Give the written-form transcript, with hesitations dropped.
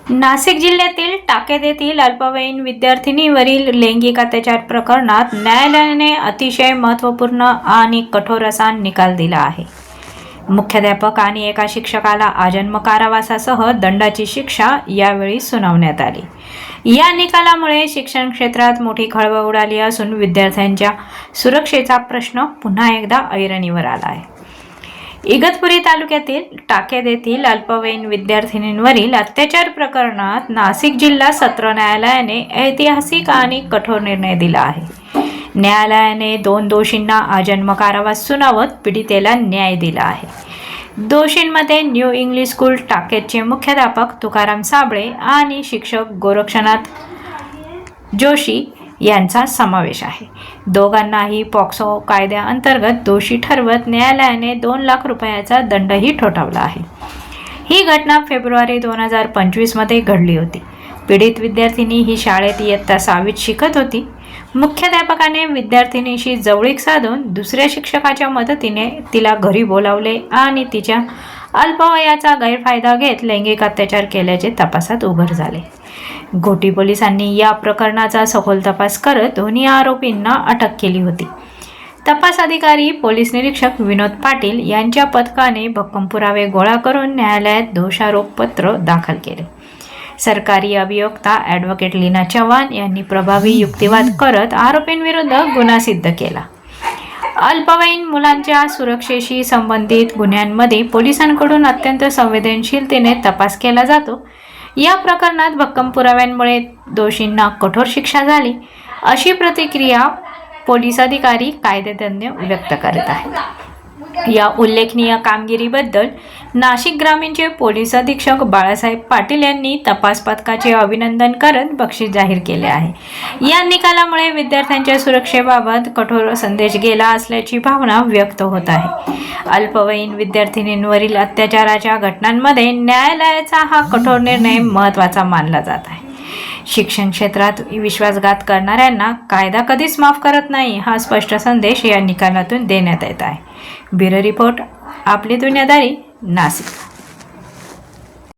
नाशिक जिल्ह्यातील टाकेद येथील अल्पवयीन विद्यार्थिनीवरील लैंगिक अत्याचार प्रकरणात न्यायालयाने अतिशय महत्त्वपूर्ण आणि कठोर असा निकाल दिला आहे। मुख्याध्यापक आणि एका शिक्षकाला आजन्म कारावासासह दंडाची शिक्षा यावेळी सुनावण्यात आली। या निकालामुळे शिक्षण क्षेत्रात मोठी खळबळ उडाली असून विद्यार्थ्यांच्या सुरक्षेचा प्रश्न पुन्हा एकदा ऐरणीवर आला आहे। इगतपुरी तालुक्यातील टाकेद येथील अल्पवयीन विद्यार्थिनींवरील अत्याचार प्रकरणात नाशिक जिल्हा सत्र न्यायालयाने ऐतिहासिक आणि कठोर निर्णय दिला आहे। न्यायालयाने 2 दोषींना आजन्म कारावास सुनावत पीडितेला न्याय दिला आहे। दोषींमध्ये न्यू इंग्लिश स्कूल टाकेदचे मुख्याध्यापक तुकाराम साबळे आणि शिक्षक गोरक्षनाथ जोशी यांचा समावेश आहे। दोघांनाही पॉक्सो कायद्याअंतर्गत दोषी ठरवत न्यायालयाने 2 लाख रुपयाचा दंडही ठोठावला आहे। ही घटना फेब्रुवारी 2025 मध्ये घडली होती। पीडित विद्यार्थिनी ही शाळेत इयत्ता 6वीत शिकत होती। मुख्याध्यापकाने विद्यार्थिनीशी जवळीक साधून दुसऱ्या शिक्षकाच्या मदतीने तिला घरी बोलावले आणि तिच्या अल्पवयाचा गैरफायदा घेत लैंगिक अत्याचार केल्याचे तपासात उघड झाले। घोटी पोलिसांनी या प्रकरणाचा सखोल तपास करत दोन्ही आरोपींना अटक केली होती। तपास अधिकारी पोलीस निरीक्षक विनोद पाटील यांच्या पथकाने भक्कम पुरावे गोळा करून न्यायालयात दोषारोपपत्र दाखल केले। सरकारी अभियोक्ता ॲडव्होकेट लीना चव्हाण यांनी प्रभावी युक्तिवाद करत आरोपींविरुद्ध गुन्हा सिद्ध केला। अल्पवयीन मुलांच्या सुरक्षेशी संबंधित गुन्ह्यांमध्ये पोलिसांकडून अत्यंत संवेदनशीलतेने तपास केला जातो। या प्रकरणात भक्कम पुराव्यांमुळे दोषींना कठोर शिक्षा झाली, अशी प्रतिक्रिया पोलीस अधिकारी कायदेतज्ञ व्यक्त करत आहेत। या उल्लेखनीय कामगिरीबद्दल नाशिक ग्रामीणचे पोलीस अधीक्षक बाळासाहेब पाटील यांनी तपास पथकाचे अभिनंदन करत बक्षीस जाहीर केले आहे। या निकालामुळे विद्यार्थ्यांच्या सुरक्षेबाबत कठोर संदेश गेला असल्याची भावना व्यक्त होत आहे। अल्पवयीन विद्यार्थिनींवरील अत्याचाराच्या घटनांमध्ये न्यायालयाचा हा कठोर निर्णय महत्त्वाचा मानला जात आहे। शिक्षण क्षेत्रात विश्वासघात करणाऱ्यांना कायदा कधीच माफ करत नाही, हा स्पष्ट संदेश या निकालातून देण्यात येत आहे। ब्युरो रिपोर्ट, आपली दुनियादारी, नाशिक।